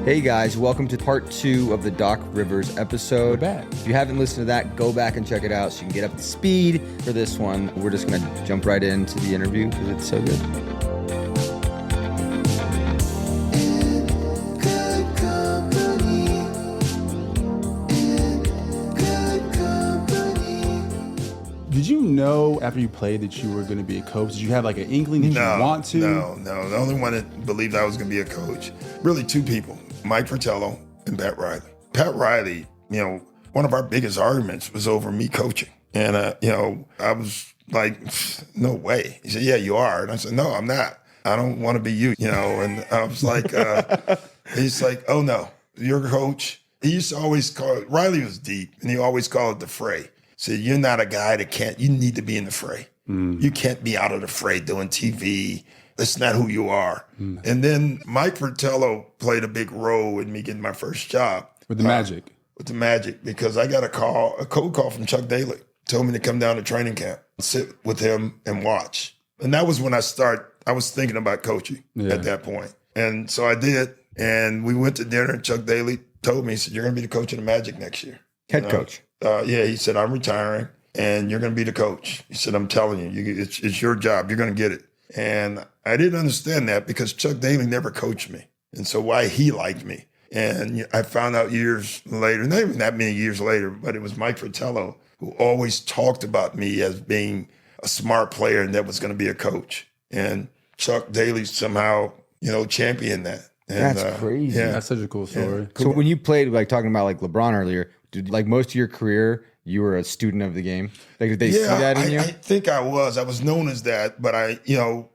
Hey guys, welcome to part 2 of the Doc Rivers episode. We're back. If you haven't listened to that, go back and check it out so you can get up to speed for this one. We're just going to jump right into the interview because it's so good. Did you know after you played that you were going to be a coach? Did you have like an inkling? Did you want to? No. The only one that believed I was going to be a coach, really two people, Mike Fratello and Pat Riley. Pat Riley, one of our biggest arguments was over me coaching. And, I was like, no way. He said, yeah, you are. And I said, no, I'm not. I don't want to be you, And I was like, he's like, oh, no, you're a coach. He used to always call it, Riley was deep, and he always called it the fray. Said, you're not a guy that you need to be in the fray. You can't be out of the fray doing TV. That's not who you are. And then Mike Fratello played a big role in me getting my first job. With the Magic? With the Magic, because I got a cold call from Chuck Daly. Told me to come down to training camp, sit with him and watch. And that was when I was thinking about coaching at that point. And so I did. And we went to dinner, and Chuck Daly told me, he said, you're going to be the coach of the Magic next year. Head coach. He said, I'm retiring and you're going to be the coach. He said, I'm telling you, it's your job. You're going to get it. And I didn't understand that because Chuck Daly never coached me. And so why he liked me. And I found out years later, not even that many years later, but it was Mike Fratello who always talked about me as being a smart player and that was going to be a coach. And Chuck Daly somehow, championed that. And, That's crazy. Yeah. That's such a cool story. Yeah. So when you played, talking about LeBron earlier, did most of your career, you were a student of the game? Did they see that in you? I think I was. I was known as that. But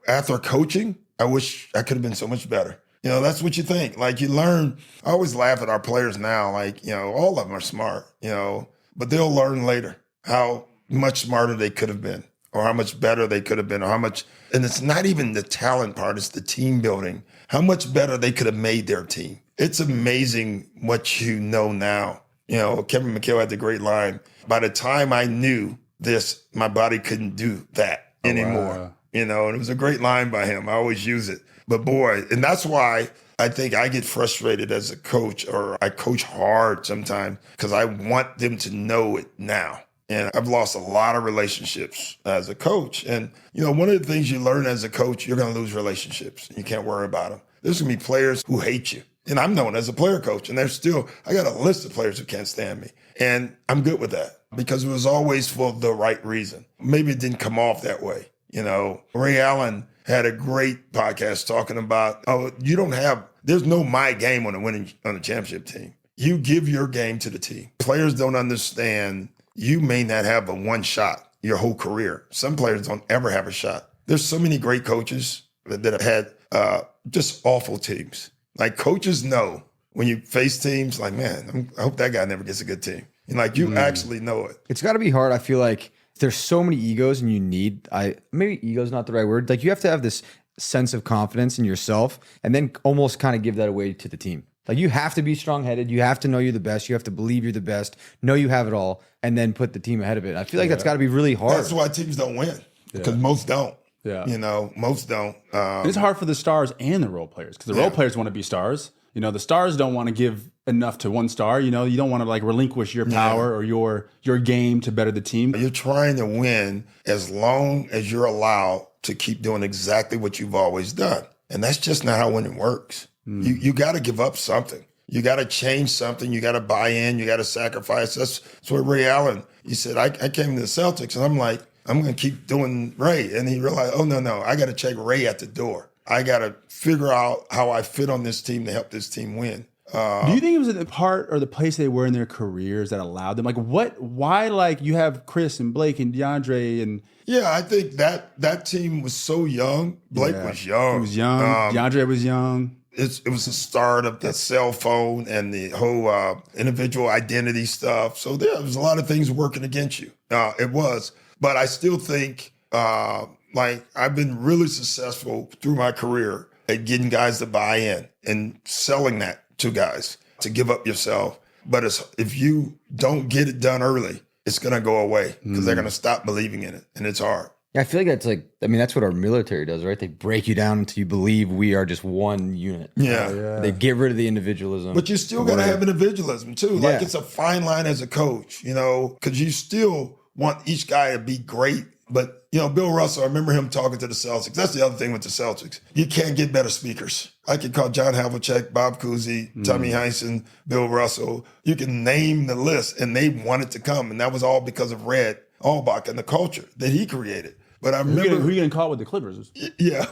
after coaching, I wish I could have been so much better. That's what you think. You learn. I always laugh at our players now. All of them are smart, but they'll learn later how much smarter they could have been or how much better they could have been or how much. And it's not even the talent part. It's the team building. How much better they could have made their team. It's amazing what you know now. Kevin McHale had the great line, by the time I knew this, my body couldn't do that anymore. Wow. And it was a great line by him. I always use it. But boy, and that's why I think I get frustrated as a coach, or I coach hard sometimes because I want them to know it now. And I've lost a lot of relationships as a coach. And, one of the things you learn as a coach, you're going to lose relationships. You can't worry about them. There's going to be players who hate you. And I'm known as a player coach. And I got a list of players who can't stand me. And I'm good with that because it was always for the right reason. Maybe it didn't come off that way. Ray Allen had a great podcast talking about, there's no my game on a championship team. You give your game to the team. Players don't understand you may not have a one shot your whole career. Some players don't ever have a shot. There's so many great coaches that have had just awful teams. Coaches know when you face teams, man, I hope that guy never gets a good team. And you actually know it. It's got to be hard. I feel like there's so many egos and you need, maybe ego is not the right word. You have to have this sense of confidence in yourself and then almost kind of give that away to the team. You have to be strong-headed. You have to know you're the best. You have to believe you're the best, know you have it all, and then put the team ahead of it. I feel like that's got to be really hard. That's why teams don't win because most don't. Yeah. Most don't. It's hard for the stars and the role players because the role players want to be stars. The stars don't want to give enough to one star. You don't want to relinquish your power or your game to better the team. You're trying to win as long as you're allowed to keep doing exactly what you've always done. And that's just not how winning works. You got to give up something. You got to change something. You got to buy in. You got to sacrifice. That's what Ray Allen, he said, I came to the Celtics and I'm like, I'm going to keep doing Ray. And he realized, oh, no, I got to check Ray at the door. I got to figure out how I fit on this team to help this team win. Do you think it was the part or the place they were in their careers that allowed them? Why you have Chris and Blake and DeAndre and... Yeah, I think that team was so young. Blake was young. He was young. DeAndre was young. It was the start of the cell phone and the whole individual identity stuff. So there was a lot of things working against you. It was. But I still think, I've been really successful through my career at getting guys to buy in and selling that to guys, to give up yourself. But if you don't get it done early, it's going to go away because they're going to stop believing in it. And it's hard. Yeah, I feel like that's that's what our military does, right? They break you down until you believe we are just one unit. Yeah. They get rid of the individualism. But you still got to have individualism too. Like Yeah. it's a fine line as a coach, because you still want each guy to be great. But, Bill Russell, I remember him talking to the Celtics. That's the other thing with the Celtics. You can't get better speakers. I could call John Havlicek, Bob Cousy, Tommy Heinsohn, Bill Russell. You can name the list, and they wanted to come. And that was all because of Red Auerbach and the culture that he created. But I remember Who you getting caught with the Clippers? Yeah.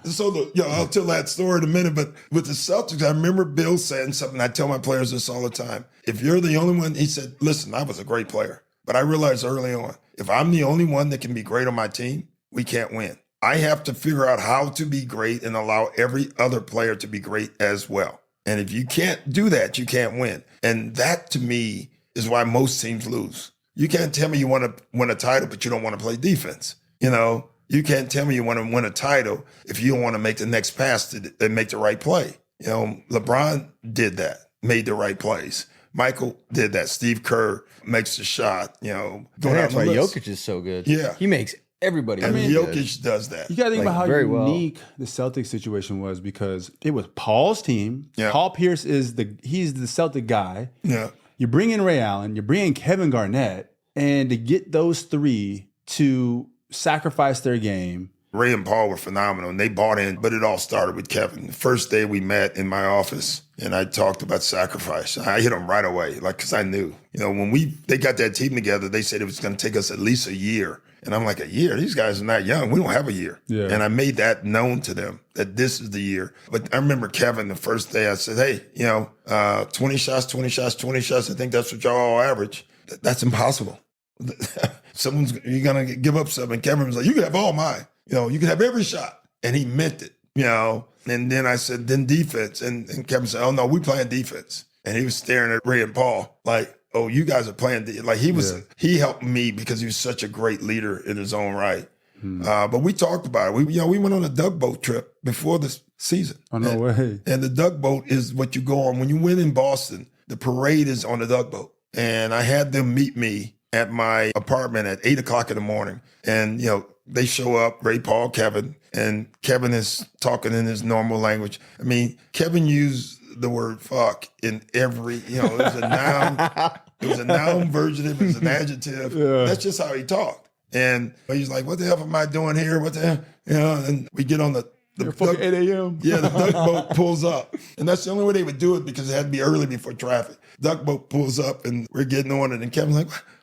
So I'll tell that story in a minute. But with the Celtics, I remember Bill saying something. I tell my players this all the time. If you're the only one, he said, listen, I was a great player. But I realized early on, if I'm the only one that can be great on my team, we can't win. I have to figure out how to be great and allow every other player to be great as well. And if you can't do that, you can't win. And that to me is why most teams lose. You can't tell me you want to win a title, but you don't want to play defense. You can't tell me you want to win a title if you don't want to make the next pass and make the right play. LeBron did that, made the right plays. Michael did that. Steve Kerr makes the shot. That's why Jokic is so good. Yeah. He makes everybody. Jokic does that. You got to think about how very unique the Celtics situation was because it was Paul's team. Yeah. Paul Pierce he's the Celtic guy. Yeah. You bring in Ray Allen, you bring in Kevin Garnett, and to get those three to sacrifice their game. Ray and Paul were phenomenal, and they bought in, but it all started with Kevin. The first day we met in my office, and I talked about sacrifice. I hit him right away, because I knew. When they got that team together, they said it was going to take us at least a year. And I'm like, a year? These guys are not young. We don't have a year. Yeah. And I made that known to them, that this is the year. But I remember Kevin, the first day, I said, hey, 20 shots, 20 shots, 20 shots. I think that's what y'all all average. That's impossible. You're going to give up something. Kevin was like, you can have all mine. You can have every shot. And he meant it, And then I said, then defense. And Kevin said, oh, no, we playing defense. And he was staring at Ray and Paul like, oh, you guys are playing. He helped me because he was such a great leader in his own right. But we talked about it. We went on a duck boat trip before the season. Oh, no way. And the duck boat is what you go on. When you win in Boston, the parade is on the duck boat. And I had them meet me at my apartment at 8:00 in the morning. And, they show up, Ray, Paul, Kevin, and Kevin is talking in his normal language. I mean, Kevin used the word fuck in every, it was a noun. It was a noun version. It was an adjective. Yeah. That's just how he talked. And he's like, what the hell am I doing here? What the hell? And we get on the fucking 8 a.m. Yeah, the duck boat pulls up. And that's the only way they would do it because it had to be early before traffic. Duck boat pulls up and we're getting on it. And Kevin's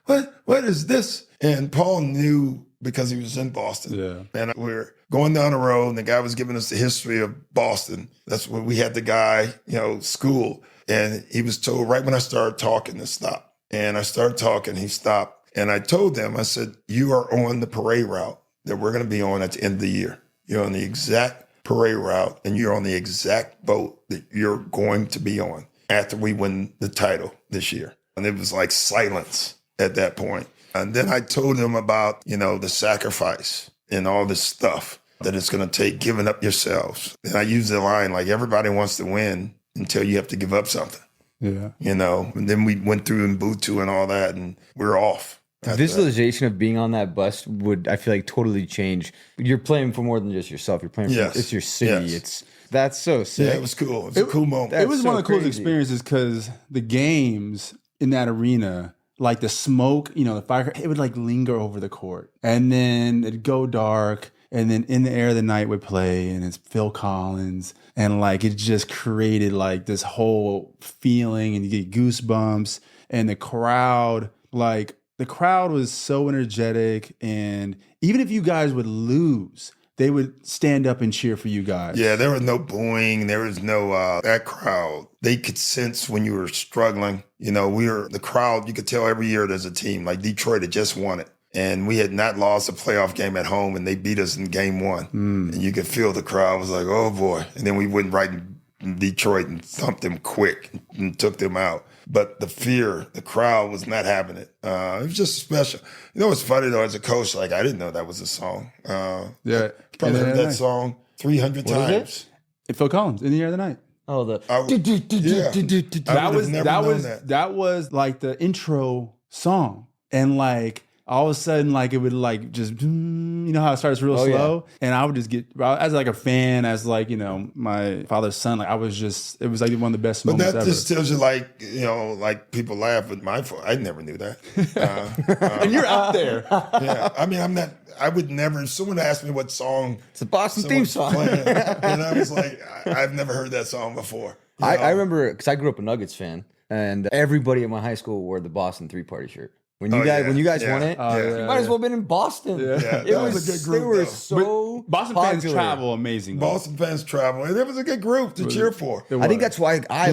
like, what is this? And Paul knew because he was in Boston. Yeah. And we're going down the road and the guy was giving us the history of Boston. That's when we had the guy, school. And he was told right when I started talking to stop. And I started talking, he stopped. And I told them, I said, you are on the parade route that we're going to be on at the end of the year. You're on the exact parade route and you're on the exact boat that you're going to be on after we win the title this year. And it was like silence at that point. And then I told them about, the sacrifice and all this stuff that it's going to take giving up yourselves. And I used the line like everybody wants to win until you have to give up something. Yeah. And then we went through Ubuntu and all that and we're off. The visualization of being on that bus would, I feel like, totally change. You're playing for more than just yourself. You're playing for it's your city. Yes. That's so sick. Yeah, it was cool. It was a cool moment. It was so one of the coolest crazy. experiences because the games in that arena, like the smoke, the fire, it would like linger over the court. And then it'd go dark. And then In the Air of the Night would play and it's Phil Collins. And like it just created like this whole feeling and you get goosebumps. And the crowd was so energetic. And even if you guys would lose, they would stand up and cheer for you guys. Yeah, there was no booing. There was no, that crowd. They could sense when you were struggling. The crowd, you could tell every year there's a team. Like Detroit had just won it. And we had not lost a playoff game at home, and they beat us in game one. And you could feel the crowd was like, oh, boy. And then we went right in Detroit and thumped them quick and took them out. But the fear, the crowd was not having it. It was just special. What's funny, though, as a coach, like, I didn't know that was a song. Yeah. Probably heard that song 300 times. It Phil Collins, In the Air of the Night. Oh, That was like the intro song. And like all of a sudden, like it would like just, you know how it starts real slow, and I would just get as like a fan, as like my father's son. Like it was like one of the best moments ever. But that just tells you, like like people laugh with my phone. I never knew that. And you're out there. Yeah, I mean, I'm not. I would never. If someone asked me what song, It's a Boston theme song. playing, and I was like, I've never heard that song before. I remember because I grew up a Nuggets fan, and everybody at my high school wore the Boston 3-party shirt. When you guys won it, you might as well have been in Boston. Yeah, It that was a good group. They were though. so Boston popular. fans travel amazing. Boston fans travel, and it was a good group to cheer for. I think that's why I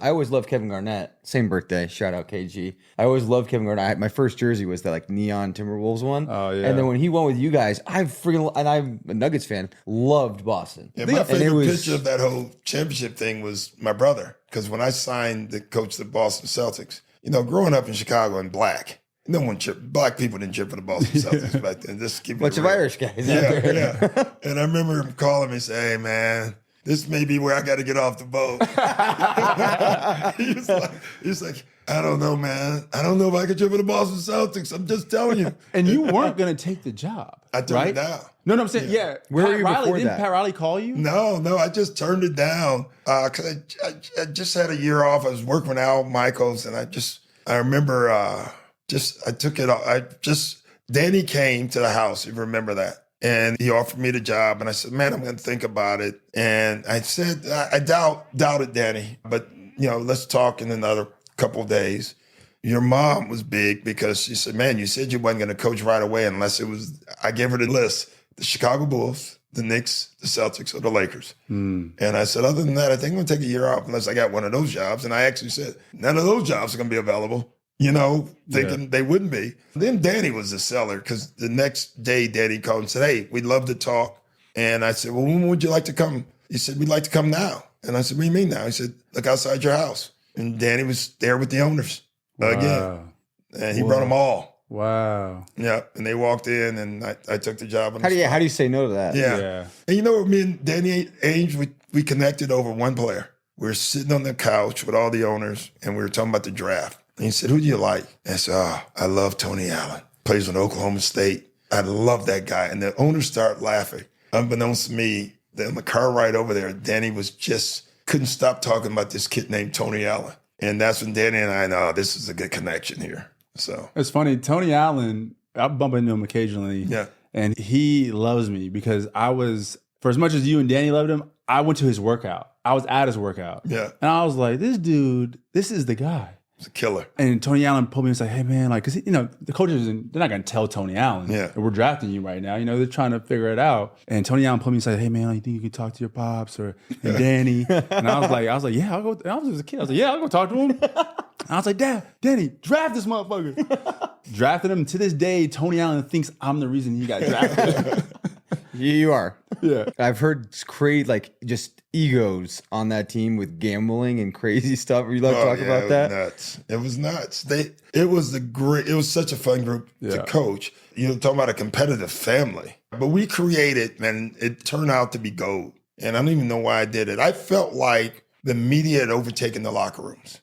always loved Kevin Garnett. Same birthday. Shout out KG. I always loved Kevin Garnett. My first jersey was the like neon Timberwolves one. Oh, yeah. And then when he won with you guys, and I'm a Nuggets fan, loved Boston. And my favorite picture of that whole championship thing was my brother, because when I signed the coach of the Boston Celtics, growing up in Chicago and black. No one black people didn't cheer for the Boston Celtics back then. Just keep it Bunch of real. Irish guys. Yeah. And I remember him calling me and saying, "Hey, man, this may be where I got to get off the boat." He's like, "I don't know, man. I don't know if I could cheer for the Boston Celtics. I'm just telling you." And you weren't going to take the job. I turned it down. No, I'm saying, Where were you before didn't that? Pat Riley call you? No, I just turned it down because I just had a year off. I was working with Al Michaels, and I remember I took it off. Danny came to the house, if you remember that. And he offered me the job. And I said, man, I'm going to think about it. And I said, I doubted Danny, but, let's talk in another couple of days. Your mom was big because she said, man, you said you wasn't going to coach right away unless I gave her the list, the Chicago Bulls, the Knicks, the Celtics, or the Lakers. And I said, other than that, I think I'm going to take a year off unless I got one of those jobs. And I actually said, none of those jobs are going to be available. Thinking they wouldn't be. Then Danny was the seller, because the next day Danny called and said, hey, we'd love to talk. And I said, well, when would you like to come? He said, we'd like to come now. And I said, what do you mean now? He said, look outside your house. And Danny was there with the owners again. And he brought them all. Wow. Yeah. And they walked in, and I took the job. How do you say no to that? Yeah. And me and Danny Ainge, we connected over one player. We were sitting on the couch with all the owners, and we were talking about the draft. And he said, who do you like? And I said, I love Tony Allen. Plays with Oklahoma State. I love that guy. And the owners start laughing. Unbeknownst to me, on the car ride over there, Danny couldn't stop talking about this kid named Tony Allen. And that's when Danny and I know this is a good connection here. So it's funny. Tony Allen, I bump into him occasionally. Yeah. And he loves me because for as much as you and Danny loved him, I went to his workout. I was at his workout. Yeah. And I was like, this dude, this is the guy. He's a killer. And Tony Allen pulled me and said, hey, man, like, because, the coaches, they're not going to tell Tony Allen, we're drafting you right now. They're trying to figure it out. And Tony Allen pulled me and said, hey, man, you think you can talk to your pops and Danny? And I was like, yeah, I'll go. I was a kid. I was like, yeah, I'll go talk to him. And I was like, Danny, draft this motherfucker. Drafted him. To this day, Tony Allen thinks I'm the reason he got drafted. You are. Yeah. I've heard great, just egos on that team with gambling and crazy stuff. You love talking about that? It was nuts. It was such a fun group to coach. Talking about a competitive family. But we created, and it turned out to be gold. And I don't even know why I did it. I felt like the media had overtaken the locker rooms.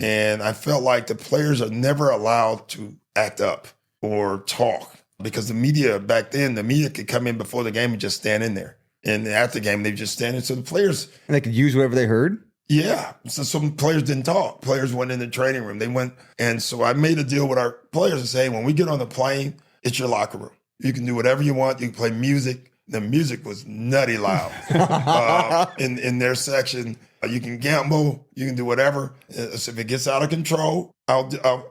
And I felt like the players are never allowed to act up or talk. Because the media back then, could come in before the game and just stand in there. And after the game, they just stand in. So the players... And they could use whatever they heard? Yeah. So some players didn't talk. Players went in the training room. They went... And so I made a deal with our players and say, when we get on the plane, it's your locker room. You can do whatever you want. You can play music. The music was nutty loud. In their section, you can gamble. You can do whatever. So if it gets out of control, I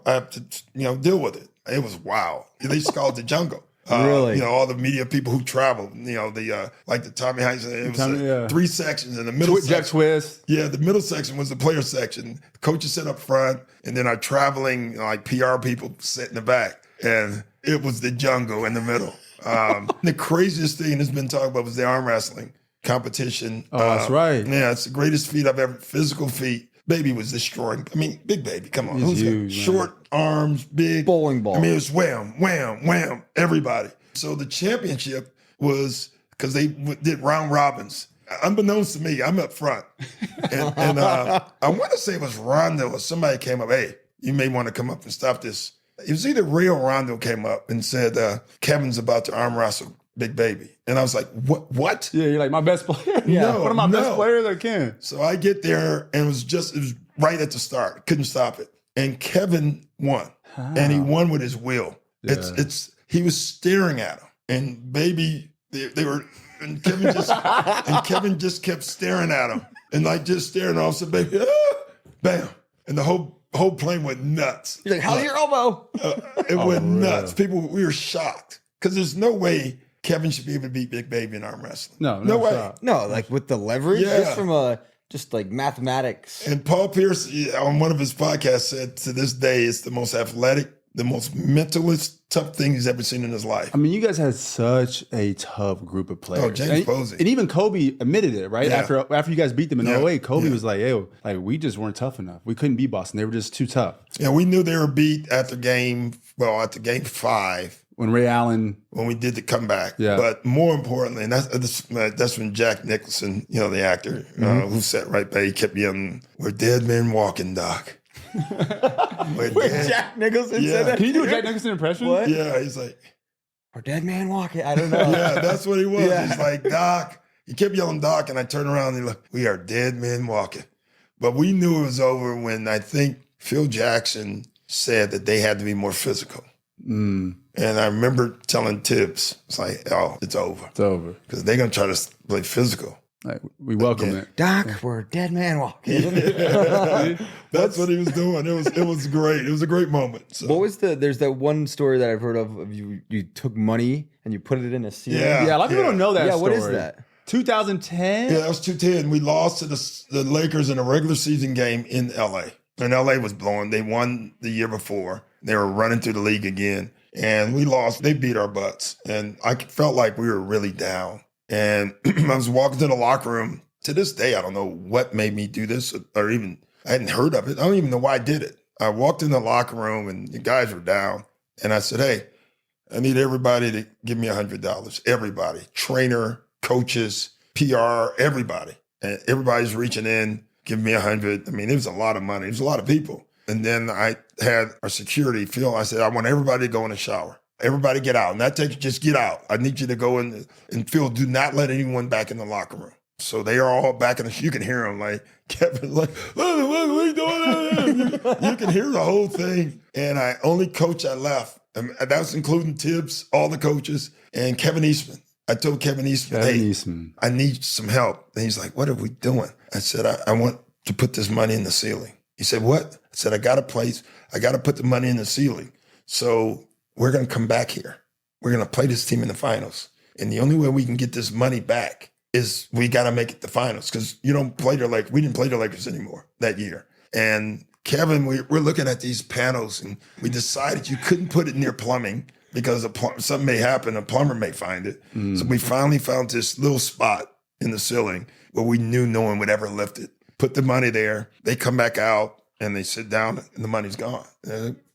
have to deal with it. It was wild. They used to call it the jungle. Really? All the media people who traveled, like the Tommy Hines, it was 3 sections in the middle section. Jack Twist. Yeah, the middle section was the player section. The coaches sit up front, and then our traveling, PR people sit in the back. And it was the jungle in the middle. The craziest thing that's been talked about was the arm wrestling competition. Oh, that's right. Yeah, it's the greatest feat I've ever, physical feat. Baby was destroying. I mean, big baby, come on. He's huge, short arms, big. Bowling ball. I mean, it was wham, wham, wham, everybody. So the championship was, because they did round robins. Unbeknownst to me, I'm up front. And I want to say it was Rondo or somebody came up, hey, you may want to come up and stop this It was either Ray or Rondo came up and said, Kevin's about to arm wrestle Big Baby. And I was like, what? Yeah, you're like, my best player? No, One of my best no. players I can. So I get there and it was right at the start. Couldn't stop it. And Kevin won. And he won with his will. Yeah. He was staring at him. And Baby, they were, and Kevin just kept staring at him. And like just staring off, so Baby, bam. And the whole plane went nuts. He's like, how's your elbow? It went nuts. We were shocked. Because there's no way Kevin should be able to beat Big Baby in arm wrestling. No way. shot. No, like with the leverage, Yeah. just from just like mathematics. And Paul Pierce, on one of his podcasts, said to this day, it's the most athletic, the most mentalist, tough thing he's ever seen in his life. I mean, you guys had such a tough group of players. Oh, James Posey. And even Kobe admitted it, right? Yeah. After you guys beat them in Yeah. 08, Kobe Yeah. was like, yo, like, we just weren't tough enough. We couldn't beat Boston. They were just too tough. Yeah, we knew they were beat after game 5 When Ray Allen, when we did the comeback. Yeah. But more importantly, and that's when Jack Nicholson, the actor, who sat right by, he kept yelling, "We're dead men walking, Doc." We're dead. Jack Nicholson Yeah. said that. can you do a Jack Nicholson impression? What? Yeah, he's like, Or dead man walking. I don't know. yeah, that's what he was. Yeah. He's like, Doc. He kept yelling, Doc, and I turned around and he like, "We are dead men walking." But we knew it was over when I think Phil Jackson said that they had to be more physical. Mm, And I remember telling Tibbs, it's like, oh, it's over. it's over. Because they're going to try to play physical. Like, we welcome it. Doc, we're dead man walking. That's what he was doing. It was great. It was a great moment. So. What was there's that one story that I've heard of you took money and you put it in a ceiling. Yeah. Yeah, a lot of people don't know that Yeah, what story. is that? 2010? Yeah, that was 210. We lost to the Lakers in a regular season game in L.A. And L.A. was blowing. They won the year before. They were running through the league again. And we lost. They beat our butts. And I felt like we were really down. And I was walking to the locker room. To this day, I don't know what made me do this or even, I hadn't heard of it. I don't even know why I did it. I walked in the locker room and the guys were down. And I said, hey, I need everybody to give me $100. Everybody, trainer, coaches, PR, everybody. And everybody's reaching in, giving me $100. I mean, it was a lot of money. It was a lot of people. And then I had our security, Phil, I said, I want everybody to go in the shower. Everybody get out. And that takes, just get out. I need you to go in. And Phil, do not let anyone back in the locker room. So they are all back in the, you can hear them like, Kevin, like, what are you doing? You can hear the whole thing. And only coach I left, and that was including Tibbs, all the coaches, and Kevin Eastman. I told Kevin Eastman, hey, I need some help. And he's like, what are we doing? I said, I want to put this money in the ceiling. He said, what? I said, I got a place. I got to put the money in the ceiling. So we're going to come back here. We're going to play this team in the finals. And the only way we can get this money back is we got to make it the finals because we didn't play the Lakers anymore that year. And Kevin, we're looking at these panels and we decided you couldn't put it near plumbing because something may happen, a plumber may find it. So we finally found this little spot in the ceiling where we knew no one would ever lift it. Put the money there. They come back out and they sit down and the money's gone.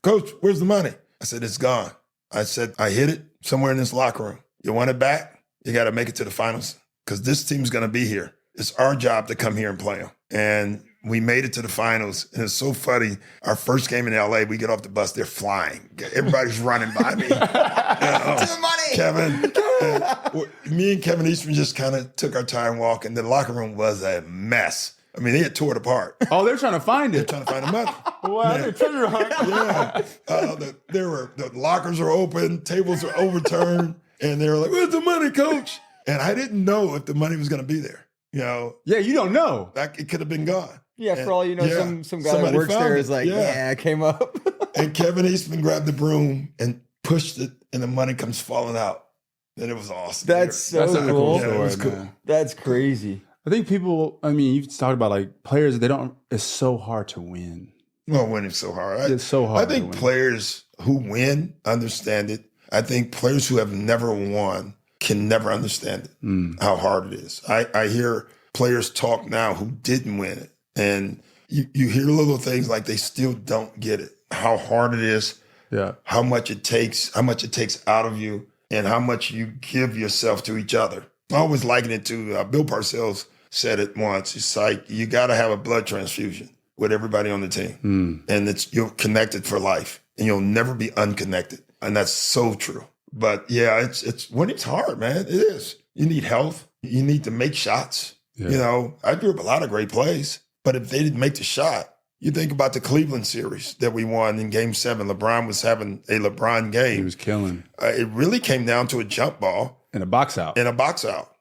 Coach, where's the money? I said, it's gone. I said, I hid it somewhere in this locker room. You want it back? You got to make it to the finals because this team's going to be here. It's our job to come here and play them. And we made it to the finals. And it's so funny. Our first game in LA, we get off the bus, they're flying. Everybody's running by me. To the money. Kevin. Me and Kevin Eastman just kind of took our time walking. The locker room was a mess. I mean, they had tore it apart. Oh, they're trying to find it. They're trying to find the money. Wow, they're treasure hunt. Yeah. The lockers are open, tables are overturned, and they were like, where's the money, coach? And I didn't know if the money was going to be there. Yeah, you don't know. It could have been gone. Yeah, for all you know, some guy Somebody that works found there it. is like, Yeah. I came up. And Kevin Eastman grabbed the broom and pushed it, and the money comes falling out. And it was awesome. That's so That's not a cool cool. Yeah, it was story, cool. man. That's crazy. I think people, you've talked about like players, it's so hard to win. Well, winning so hard. It's so hard I to think win. players who win understand it. I think players who have never won can never understand it, how hard it is. I hear players talk now who didn't win it. And you hear little things like they still don't get it, how hard it is, how much it takes out of you, and how much you give yourself to each other. I always liken it to Bill Parcells said it once. It's like you got to have a blood transfusion with everybody on the team, and you're connected for life. and you'll never be unconnected. And that's so true. But yeah, it's winning's hard, man. It is. You need health. You need to make shots. Yeah. You know, I grew up a lot of great plays, but if they didn't make the shot, you think about the Cleveland series that we won in Game 7. LeBron was having a LeBron game. He was killing. It really came down to a jump ball. And a box out. And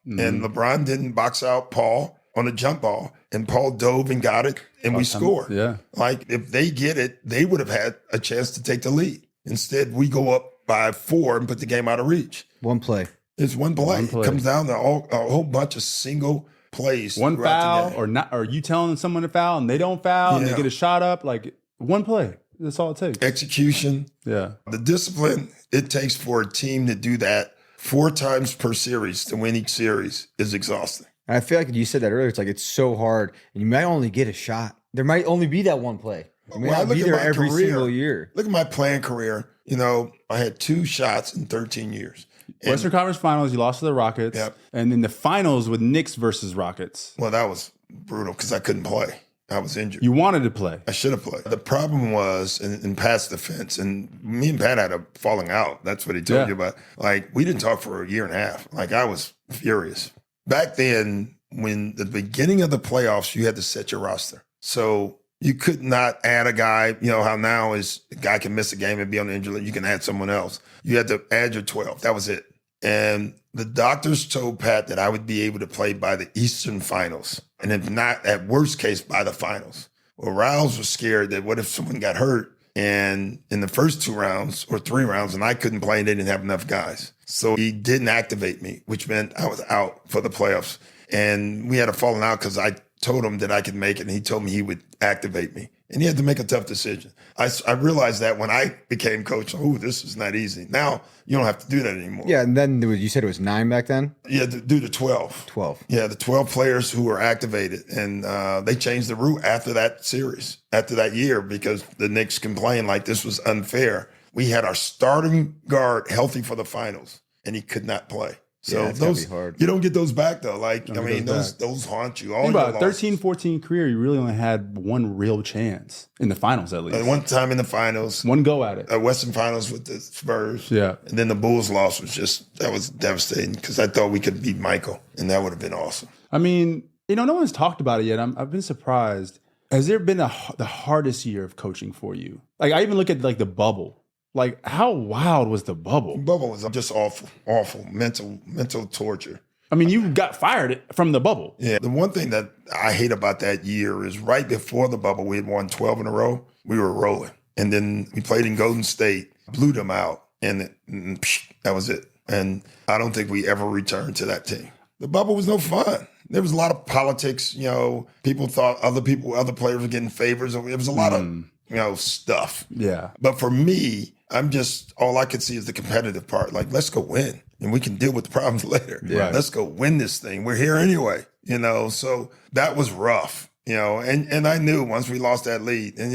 Mm-hmm. LeBron didn't box out Paul on a jump ball. And Paul dove and got it, and we scored. Yeah. Like, if they get it, they would have had a chance to take the lead. Instead, we go up by 4 and put the game out of reach. One play. It's one play. It comes down to a whole bunch of single plays. One throughout the foul game. or not, or you telling someone to foul and they don't foul and they Yeah. get a shot up. Like one play. That's all it takes. Execution. Yeah. The discipline it takes for a team to do that 4 times per series to win each series is exhausting. And I feel like you said that earlier. It's like it's so hard, and you might only get a shot. There might only be that one play. You may When I not look be at there my every career- single year. Look at my playing career. You know, I had 2 shots in 13 years. And- Western Conference Finals, you lost to the Rockets. Yep. And then the finals with Knicks versus Rockets. Well, that was brutal because I couldn't play. I was injured. You wanted to play. I should have played. The problem was in Pat's defense, and me and Pat had a falling out. That's what he told Yeah. you about. Like, we didn't talk for a year and a half. Like, I was furious. Back then, when the beginning of the playoffs, you had to set your roster. So you could not add a guy. You know how now is a guy can miss a game and be on the injury list. You can add someone else. You had to add your 12. That was it. And the doctors told Pat that I would be able to play by the Eastern Finals. And if not, at worst case, by the finals. Well, Riles was scared that what if someone got hurt and in the first 2 rounds or 3 rounds and I couldn't play and they didn't have enough guys. So he didn't activate me, which meant I was out for the playoffs. And we had a falling out because I told him that I could make it, and he told me he would activate me. And he had to make a tough decision. I realized that when I became coach, this is not easy. Now you don't have to do that anymore. Yeah, and then you said it was 9 back then? You had to do the 12. 12. Yeah, the 12 players who were activated. And they changed the rule after that series, after that year, because the Knicks complained like this was unfair. We had our starting guard healthy for the finals, and he could not play. So Yeah, it's gotta those, be hard. you don't get those back, though. Like, Don't I get mean, those those haunt you. All Think your about a losses. 13-14 career, you really only had one real chance in the finals at least. And one time in the finals, One go at it. Western Finals with the Spurs. Yeah. And then the Bulls loss that was devastating because I thought we could beat Michael, and that would have been awesome. I mean, no one's talked about it yet. I've been surprised. Has there been the hardest year of coaching for you? Like, I even look at like the bubble. Like, how wild was the bubble? Bubble was just awful, mental torture. I mean, you got fired from the bubble. Yeah. The one thing that I hate about that year is right before the bubble, we had won 12 in a row. We were rolling. And then we played in Golden State, blew them out, and that was it. And I don't think we ever returned to that team. The bubble was no fun. There was a lot of politics. People thought other players were getting favors. It was a lot of, stuff. Yeah. But for me, all I could see is the competitive part. Like, let's go win and we can deal with the problems later. Yeah. Let's go win this thing. We're here anyway, so that was rough, and I knew once we lost that lead and,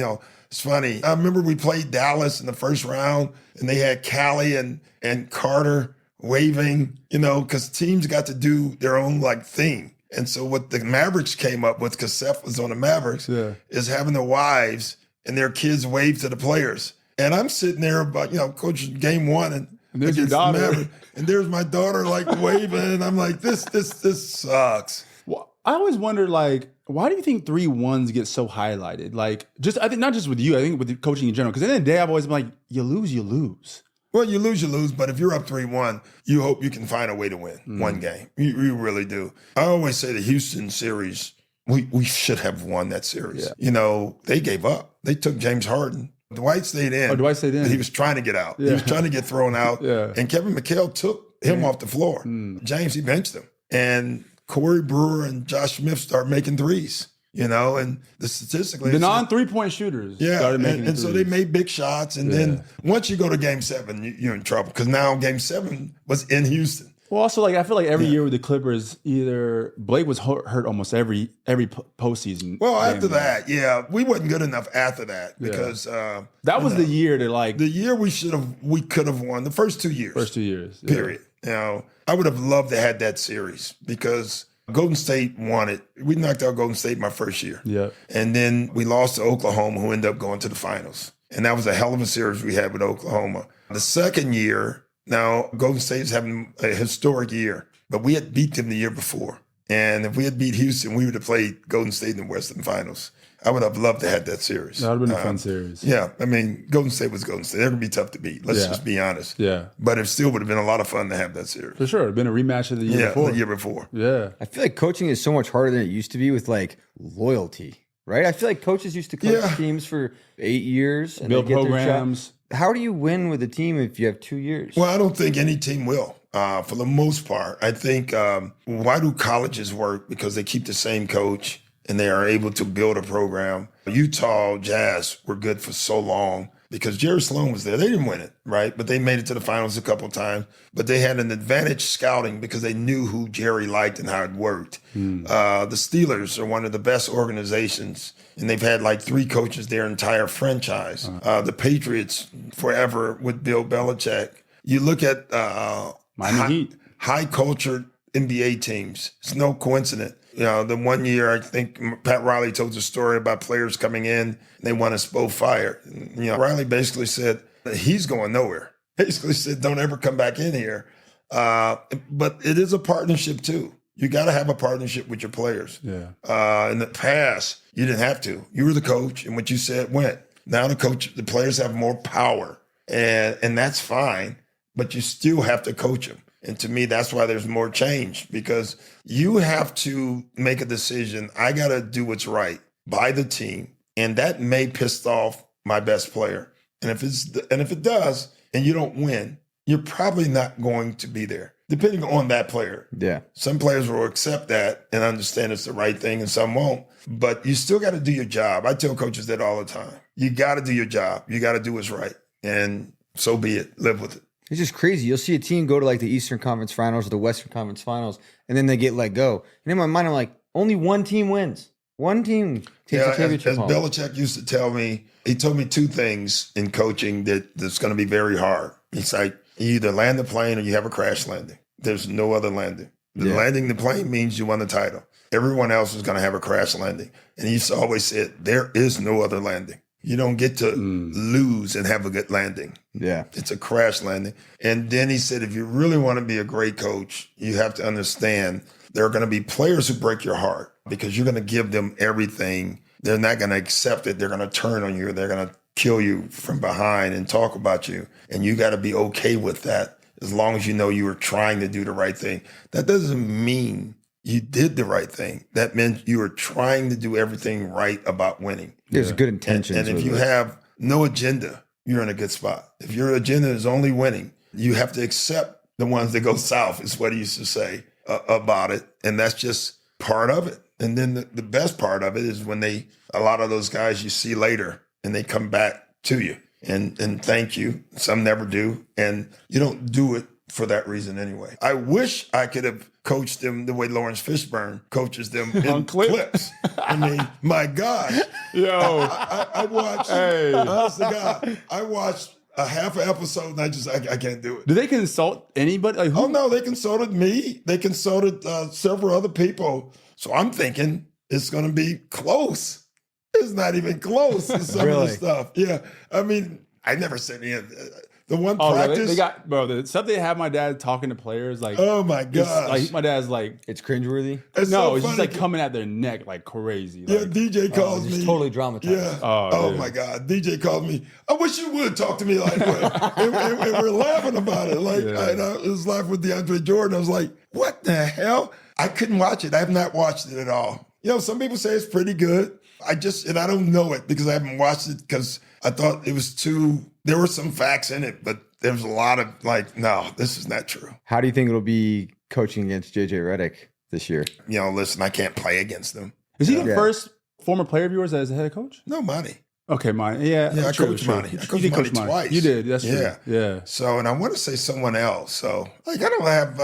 it's funny. I remember we played Dallas in the first round and they had Callie and Carter waving, because teams got to do their own thing. And so what the Mavericks came up with, because Seth was on the Mavericks, is having their wives and their kids wave to the players. And I'm sitting there about, coaching game 1 and there's your against daughter. the Mavericks, and there's my daughter waving. And I'm like, this sucks. Well, I always wonder, why do you think 3-1s get so highlighted? I think not just with you, I think with the coaching in general. Because at the end of the day, I've always been like, you lose. Well, you lose, but if you're up 3-1, you hope you can find a way to win one game. You really do. I always say the Houston series, we should have won that series. Yeah. They gave up. They took James Harden. Dwight stayed in. Dwight stayed in. He was trying to get out. Yeah. He was trying to get thrown out. Yeah. And Kevin McHale took him off the floor. James, he benched him. And Corey Brewer and Josh Smith start making threes, and statistically. The non-3-point shooters started making and so they made big shots. And then once you go to game 7, you're in trouble because now game 7 was in Houston. Well, also, I feel like every year with the Clippers, either Blake was hurt almost every postseason. Well, after that, we wasn't good enough after that because that was the year to the year we could have won the first 2 years. First 2 years, period. I would have loved to have that series because Golden State won it. We knocked out Golden State my first year. Yeah. And then we lost to Oklahoma, who ended up going to the finals. And that was a hell of a series we had with Oklahoma. The second year, now Golden State's having a historic year, but we had beat them the year before. And if we had beat Houston, we would have played Golden State in the Western Finals. I would have loved to have that series. That would have been a fun series. Yeah, I mean, Golden State was Golden State. They're going to be tough to beat. Let's just be honest. Yeah. But it still would have been a lot of fun to have that series. For sure. It would have been a rematch of the year before. The year before. Yeah. I feel like coaching is so much harder than it used to be with like loyalty, right? I feel like coaches used to coach teams for 8 years and Build they get programs. Their how do you win with a team if you have 2 years? Well, I don't think any team will. For the most part, I think why do colleges work? Because they keep the same coach and they are able to build a program. Utah Jazz were good for so long because Jerry Sloan was there. They didn't win it, right? But they made it to the finals a couple of times. But they had an advantage scouting because they knew who Jerry liked and how it worked. The Steelers are one of the best organizations, and they've had like 3 coaches their entire franchise. The Patriots forever with Bill Belichick. You look at Miami Heat. High-cultured NBA teams. It's no coincidence. You know, the one year I think Pat Riley told a story about players coming in and they want us both fired. And, you know, Riley basically said he's going nowhere. Basically said, don't ever come back in here. But it is a partnership too. You got to have a partnership with your players. Yeah. In the past, you didn't have to. You were the coach, and what you said went. Now the players have more power, and that's fine. But you still have to coach them. And to me, that's why there's more change, because you have to make a decision. I got to do what's right by the team. And that may piss off my best player. And if it does, and you don't win, you're probably not going to be there, depending on that player. Yeah. Some players will accept that and understand it's the right thing, and some won't. But you still got to do your job. I tell coaches that all the time. You got to do your job. You got to do what's right. And so be it. Live with it. It's just crazy. You'll see a team go to like the Eastern Conference Finals or the Western Conference Finals, and then they get let go. And in my mind, I'm like, only one team wins. One team takes the championship as home. Belichick used to tell me, he told me 2 things in coaching that's going to be very hard. He's like, you either land the plane or you have a crash landing. There's no other landing. Landing the plane means you won the title. Everyone else is going to have a crash landing. And he used to always say, there is no other landing. You don't get to lose and have a good landing. Yeah. It's a crash landing. And then he said, if you really want to be a great coach, you have to understand there are going to be players who break your heart because you're going to give them everything. They're not going to accept it. They're going to turn on you. They're going to kill you from behind and talk about you. And you got to be okay with that as long as you know you were trying to do the right thing. That doesn't mean you did the right thing. That meant you were trying to do everything right about winning. There's good intentions. And if you have no agenda, you're in a good spot. If your agenda is only winning, you have to accept the ones that go south, is what he used to say about it. And that's just part of it. And then the best part of it is when a lot of those guys you see later and they come back to you and thank you. Some never do. And you don't do it for that reason anyway. I wish I could have coached them the way Lawrence Fishburne coaches them in clips. I mean, my God. Yo. I watched, honest to God, I watched a half an episode and I can't do it. Do they consult anybody? Like, who? Oh, no, they consulted me. They consulted several other people. So I'm thinking it's going to be close. It's not even close to some of the stuff. Yeah. I mean, I never said any of the one practice. They got, bro, the stuff they have my dad talking to players, like, oh my God. Like, my dad's like, it's cringeworthy. It's it's just like coming at their neck like crazy. Yeah, Like, DJ calls me. It's totally dramatized. Yeah. Oh, my God. DJ calls me. I wish you would talk to me like that. and we're laughing about it. Like, I was laughing with DeAndre Jordan. I was like, what the hell? I couldn't watch it. I have not watched it at all. You know, some people say it's pretty good. And I don't know it because I haven't watched it because I thought it was there were some facts in it, but there was a lot of like, no, this is not true. How do you think it'll be coaching against JJ Redick this year? You know, listen, I can't play against them. Is he the first former player of yours as a head coach? No, Monty. Okay, Monty. Yeah, I coached Monty. I coached Monty twice. You did. That's true. Yeah. So, and I want to say someone else. So, like, I don't have,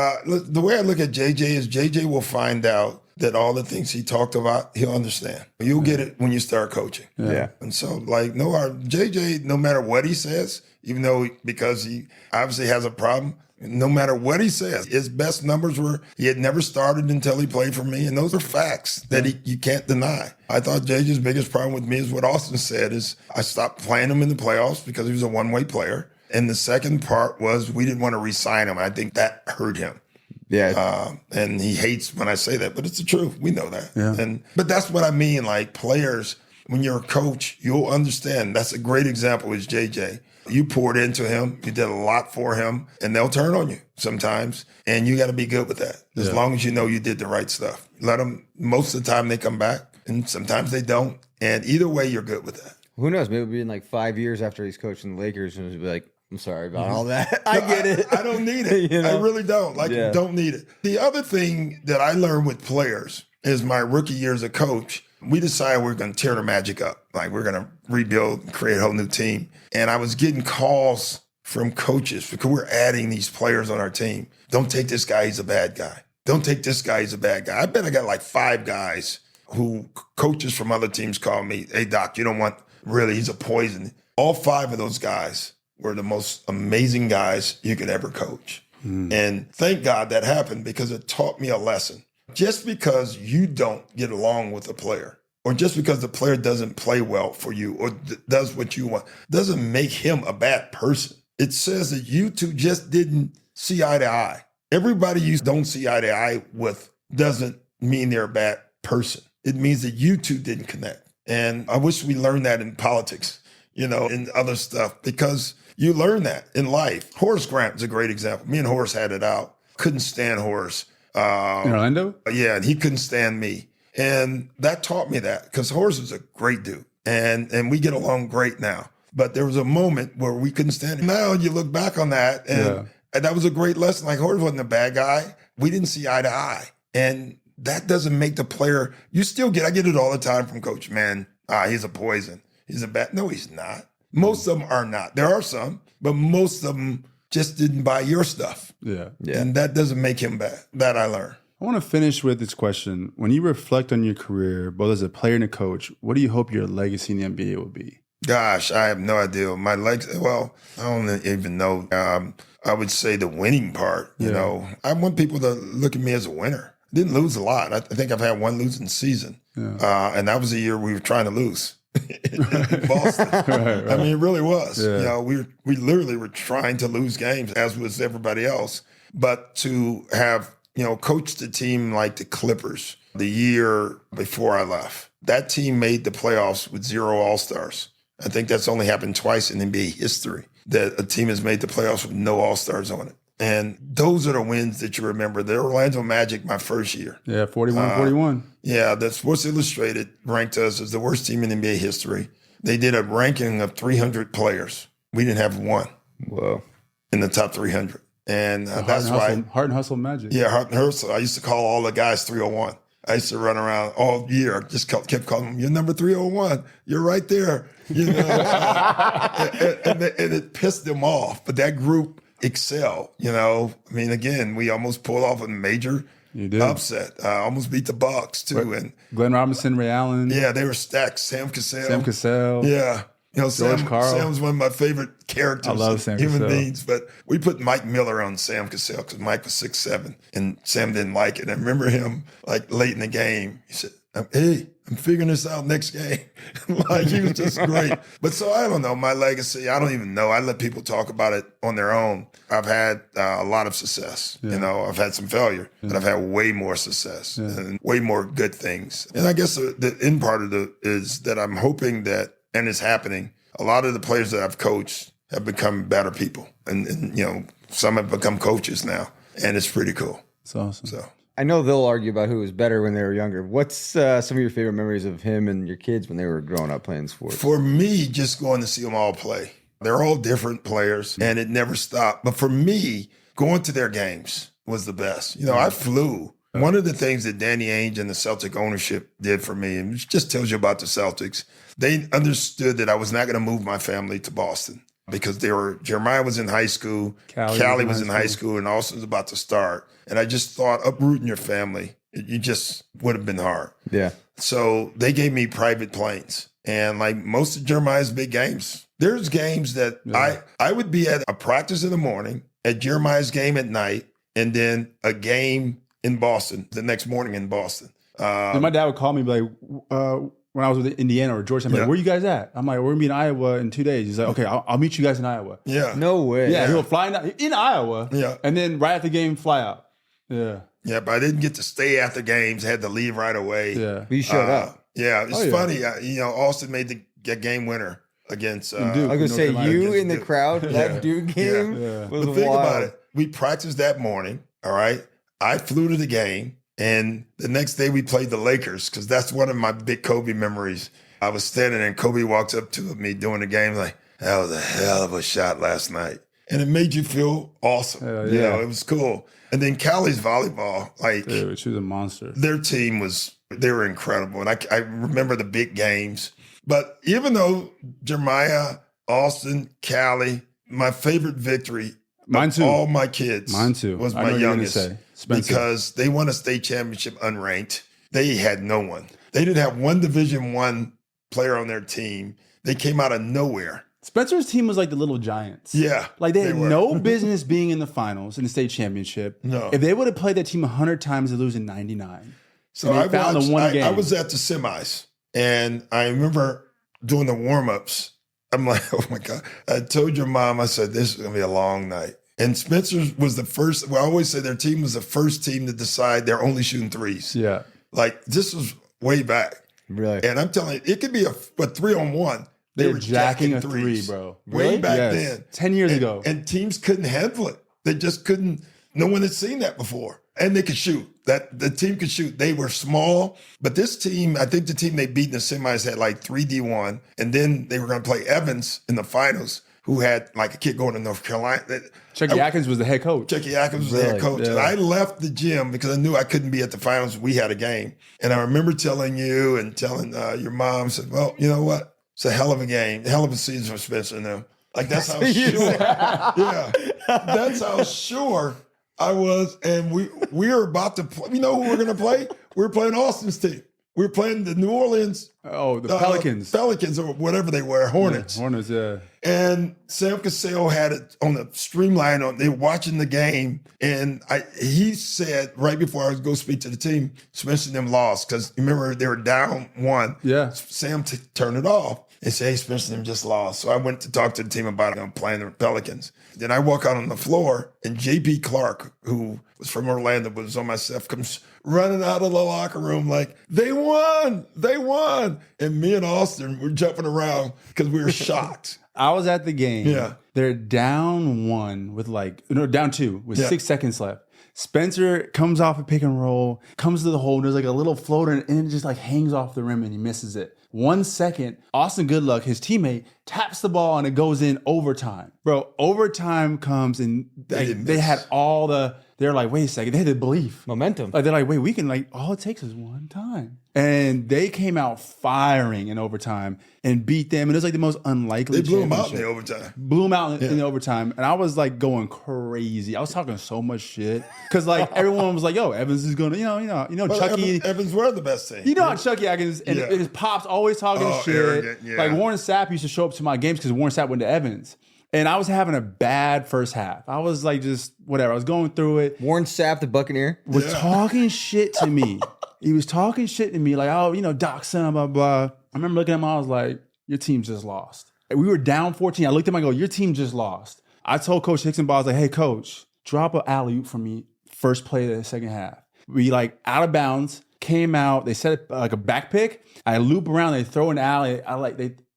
the way I look at JJ is JJ will find out that all the things he talked about, he'll understand. You'll get it when you start coaching. Yeah. And so, like, JJ, no matter what he says, even though because he obviously has a problem, No matter what he says, his best numbers were he had never started until he played for me. And those are facts that you can't deny. I thought JJ's biggest problem with me is what Austin said is I stopped playing him in the playoffs because he was a one-way player. And the second part was we didn't want to re-sign him. I think that hurt him. Yeah. And he hates when I say that, but it's the truth. We know that. Yeah. But that's what I mean. Like players, when you're a coach, you'll understand. That's a great example is JJ. You poured into him. You did a lot for him, and they'll turn on you sometimes. And you got to be good with that. As long as you know you did the right stuff. Let them, most of the time they come back, and sometimes they don't. And either way, you're good with that. Who knows? Maybe it'll be in like 5 years after he's coaching the Lakers, and he'll be like, I'm sorry about all that. I get it. I don't need it. You know? I really don't. Don't need it. The other thing that I learned with players is my rookie year as a coach, we decided we're going to tear the Magic up. Like we're going to rebuild and create a whole new team. And I was getting calls from coaches because we're adding these players on our team. Don't take this guy. He's a bad guy. Don't take this guy. He's a bad guy. I bet I got like 5 guys who coaches from other teams call me, hey, Doc, you don't want really, he's a poison. All 5 of those guys were the most amazing guys you could ever coach. And thank God that happened because it taught me a lesson. Just because you don't get along with a player or just because the player doesn't play well for you or does what you want doesn't make him a bad person. It says that you two just didn't see eye to eye. Everybody you don't see eye to eye with doesn't mean they're a bad person. It means that you two didn't connect. And I wish we learned that in politics, and other stuff, because you learn that in life. Horace Grant is a great example. Me and Horace had it out. Couldn't stand Horace. In Orlando? Yeah, and he couldn't stand me. And that taught me that because Horace was a great dude. And we get along great now. But there was a moment where we couldn't stand him. Now you look back on that, and that was a great lesson. Like Horace wasn't a bad guy. We didn't see eye to eye. And that doesn't make the player, I get it all the time from coach, man, he's a poison. He's a bad, no, he's not. Most of them are not. There are some, but most of them just didn't buy your stuff. Yeah. And that doesn't make him bad. That I learned. I want to finish with this question. When you reflect on your career, both as a player and a coach, what do you hope your legacy in the NBA will be? Gosh, I have no idea. My legs, well, I don't even know. I would say the winning part, I want people to look at me as a winner. Didn't lose a lot. I think I've had one losing season. Yeah. And that was the year we were trying to lose. in Boston. Right. I mean, it really was. Yeah. We literally were trying to lose games, as was everybody else. But to have, coached the team like the Clippers the year before I left, that team made the playoffs with 0 All-Stars. I think that's only happened twice in NBA history that a team has made the playoffs with no All-Stars on it. And those are the wins that you remember. The Orlando Magic, my first year. Yeah, 41-41. Yeah, the Sports Illustrated ranked us as the worst team in NBA history. They did a ranking of 300 players. We didn't have one. Whoa. In the top 300. And that's why. Heart and Hustle Magic. Yeah, Heart and Hustle. I used to call all the guys 301. I used to run around all year. Just kept calling them, you're number 301. You're right there. And it pissed them off. But that group excelled. I mean, again, we almost pulled off a major upset. Almost beat the Bucks too. And Glenn Robinson, Ray Allen. Yeah, they were stacked. Sam Cassell. Yeah. Sam's one of my favorite characters. I love Sam human Cassell. beings. But we put Mike Miller on Sam Cassell because Mike was 6'7", and Sam didn't like it. I remember him late in the game. He said, "Hey, I'm figuring this out next game." He was just great. But so I don't know my legacy. I don't even know. I let people talk about it on their own. I've had a lot of success. Yeah. I've had some failure, but I've had way more success and way more good things. And I guess the end part of it is that I'm hoping that, and it's happening, a lot of the players that I've coached have become better people. And some have become coaches now. And it's pretty cool. It's awesome. So I know they'll argue about who was better when they were younger. What's some of your favorite memories of him and your kids when they were growing up playing sports? For me, just going to see them all play. They're all different players, and it never stopped. But for me, going to their games was the best. I flew. One of the things that Danny Ainge and the Celtic ownership did for me, and it just tells you about the Celtics, they understood that I was not going to move my family to Boston because Jeremiah was in high school, Callie was in high school, and Austin was about to start. And I just thought uprooting your family, you just would have been hard. Yeah. So they gave me private planes. And like most of Jeremiah's big games, there's games that I would be at a practice in the morning at Jeremiah's game at night, and then a game in Boston the next morning in Boston. And my dad would call me like, when I was with Indiana or Georgetown, like, where you guys at? I'm like, we're gonna be in Iowa in 2 days. He's like, okay, I'll meet you guys in Iowa. Yeah. No way. Yeah, he'll fly in Iowa. Yeah. And then right after the game, fly out. Yeah. Yeah, but I didn't get to stay after games. Had to leave right away. Yeah. But you showed up. Yeah, it's funny. Austin made the game winner against Duke. I was gonna say Carolina you against in the Duke. crowd that Duke game was But think wild. about it. We practiced that morning. All right. I flew to the game, and the next day we played the Lakers because that's one of my big Kobe memories. I was standing there, and Kobe walks up to me during the game like, that was a hell of a shot last night. And it made you feel awesome. You know, it was cool. And then Callie's volleyball, like Dude, she was a monster. their team they were incredible. And I remember the big games. But even though Jeremiah, Austin, Callie, my favorite victory Mine of too. all my kids Mine too. was I know my what you're gonna youngest say. Spencer. because they won a state championship unranked. They had no one. They didn't have one Division I player on their team. They came out of nowhere. Spencer's team was like the little Giants. Yeah. Like they had were. no business being in the finals in the state championship. No. If they would have played that team 100 times, they'd lose in 99. So And they I found the watched, one I game. was at the semis, and I remember doing the warm-ups. I'm like, oh my God. I told your mom, I said, this is going to be a long night. And Spencer was the first, well, I always say their team was the first team to decide they're only shooting threes. Yeah. Like, this was way back. Really? And I'm telling you, it could be a 3-on-1. They They're were jacking a threes, three, bro. Way Really? back Yes. then. 10 years ago. And teams couldn't handle it. They just couldn't. No one had seen that before. And they could shoot. That the team could shoot. They were small, but this team, I think the team they beat in the semis had like 3D1, and then they were going to play Evans in the finals, who had like a kid going to North Carolina. Chucky Atkins was the head coach. Chucky Atkins was the head coach. And I left the gym because I knew I couldn't be at the finals. We had a game. And I remember telling you and telling your mom, said, well, you know what? It's a hell of a game, a hell of a season for Spencer and them. Like, that's how sure. Yeah. That's how sure I was. And we were about to play. You know who we're going to play? We were playing Austin's team. We were playing the New Orleans. Oh, the Pelicans. Pelicans or whatever they were, Hornets. Hornets, yeah. And Sam Cassell had it on the streamline. They were watching the game, and he said right before I was go speak to the team, Spencer and them lost because remember they were down 1. Yeah. Sam turned it off and said, "Hey, Spencer and them just lost." So I went to talk to the team about it. I'm playing the Pelicans. Then I walk out on the floor, and J.P. Clark, who was from Orlando, but was on my staff, comes running out of the locker room like, "They won! They won!" And me and Austin were jumping around because we were shocked. I was at the game. Yeah. They're down 1 with down 2 with 6 seconds left. Spencer comes off a pick and roll, comes to the hole, and there's like a little floater, and it just like hangs off the rim and he misses it. 1 second, Austin Goodluck, his teammate, taps the ball and it goes in overtime. Bro, overtime comes and they had all they're like, wait a second, they had the belief. Momentum. Like they're like, wait, we can all it takes is one time. And they came out firing in overtime and beat them. And it was like the most unlikely They blew them out in championship. the overtime. Blew them out in the overtime. And I was like going crazy. I was talking so much shit. Cause like everyone was like, yo, Evans is gonna, Well, Chucky. Evans were the best team. You know how Chucky Atkins and his pops always talking shit. arrogant, yeah. Like Warren Sapp used to show up to my games because Warren Sapp went to Evans. And I was having a bad first half. I was like, just whatever. I was going through it. Warren Sapp, the Buccaneer. Was talking shit to me. He was talking shit to me like, oh, Doc son, blah, blah. I remember looking at him, I was like, your team just lost. And we were down 14. I looked at him, I go, your team just lost. I told Coach Hickson, I was like, hey, Coach, drop an alley-oop for me first play of the second half. We out of bounds, came out, they set it like a back pick. I loop around, they throw an alley.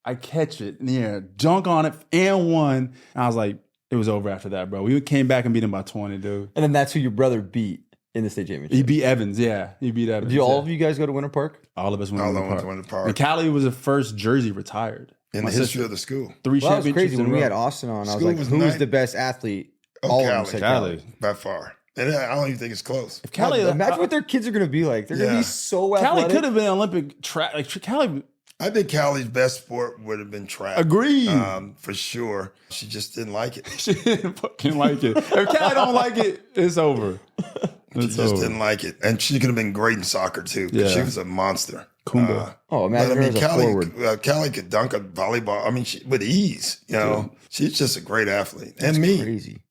I catch it in the air, dunk on it, and won. And I was like, it was over after that, bro. We came back and beat him by 20, dude. And then that's who your brother beat in the state championship. He beat Evans, yeah. He beat Evans. Did all of you guys go to Winter Park? All of us went All to of us the went to the park. And Callie was the first jersey retired. In My the history sister, of the school. 3 Well, that was championships crazy in when a we row. had Austin on. I was School like, was who's nine- the best athlete? Oh, All of them Callie. said Callie. Callie. By far. And I don't even think it's close. If Callie, Imagine what their kids are going to be like. They're going to Yeah. be so Callie athletic. could have been Olympic track. Like Callie, I think Callie's best sport would have been track. agreed. For sure. She just didn't like it. She didn't fucking like it. If Callie don't like it, it's over. She just didn't like it. And she could have been great in soccer too, because Yeah. she was a monster. Kumba. Oh, But imagine I her mean, as a forward. Callie could dunk a volleyball. I mean, with ease. She's just a great athlete. And me. Crazy.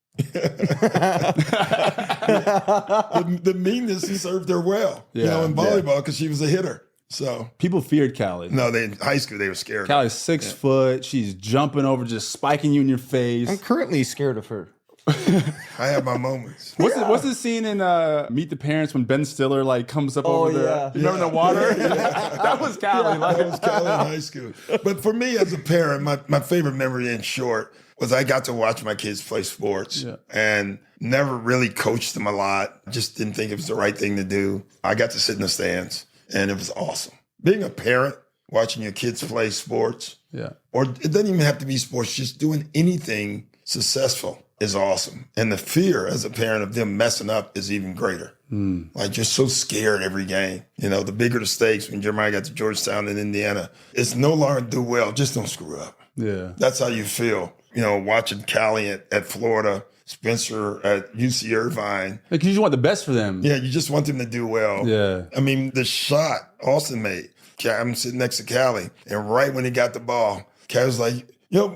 The meanness served her well, in volleyball because she was a hitter. So People feared Callie. no, in high school they were scared. Callie's 6 foot. She's jumping over, just spiking you in your face. I'm currently scared of her. I have my moments. What's the scene in Meet the Parents when Ben Stiller like comes up over the you remember the water? That was Callie. That was Callie in high school. But for me as a parent, my favorite memory in short was I got to watch my kids play sports and never really coached them a lot. Just didn't think it was the right thing to do. I got to sit in the stands and it was awesome. Being a parent, watching your kids play sports, or it doesn't even have to be sports, just doing anything successful is awesome. And the fear as a parent of them messing up is even greater. Like you're so scared every game. The bigger the stakes when Jeremiah got to Georgetown in Indiana, it's no longer do well, just don't screw up. Yeah. That's how you feel. Watching Callie at Florida, Spencer at UC Irvine. Because you just want the best for them. Yeah, you just want them to do well. Yeah. I mean, the shot Austin made, I'm sitting next to Callie, and right when he got the ball, Callie was like,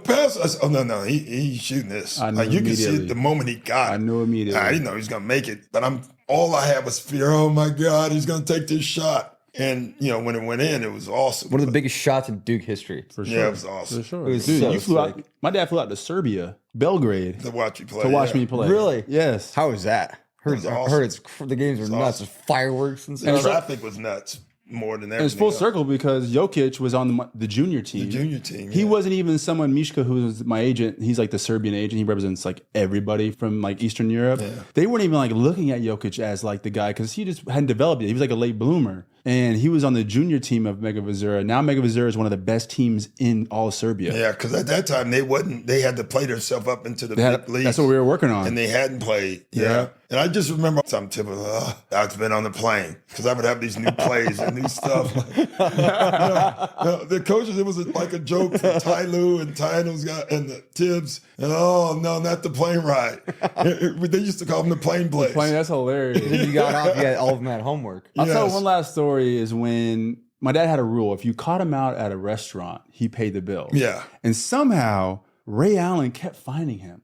pass. I said, oh, no, he's shooting this. I knew Like you could see immediately. it the moment he got it. I knew immediately. I didn't know he was going to make it, but all I had was fear. Oh my God, he's going to take this shot. And, when it went in, it was awesome. One of the biggest shots in Duke history. For sure. Yeah, it was awesome. For sure. It was Dude, so you flew sick. out. My dad flew out to Serbia, Belgrade, To watch you play. to watch me play. Really? Yes. How was that? Heard, was awesome. heard the games were nuts. awesome. Fireworks and The stuff. traffic was nuts more than everything. And it's full else. circle because Jokic was on the junior team. The junior team. He yeah. wasn't even someone, Mishka, who was my agent. He's like the Serbian agent. He represents like everybody from like Eastern Europe. Yeah. They weren't even like looking at Jokic as like the guy because he just hadn't developed yet. He was like a late bloomer. And he was on the junior team of Mega Vizura. Now Mega Vizura is one of the best teams in all of Serbia. Yeah, because at that time they had to play themselves up into the big leagues. That's what we were working on. And they hadn't played. Yeah. And I just remember something typical. I've been on the plane because I would have these new plays and new stuff. The coaches, it was like a joke for Ty Lue and Ty and those guys and the Tibbs. And oh, no, not the plane ride. They used to call them the plane plays. That's hilarious. Then you got off, you had all of them at homework. I'll tell Yes. one last story is when my dad had a rule. If you caught him out at a restaurant, he paid the bill. Yeah. And somehow Ray Allen kept finding him.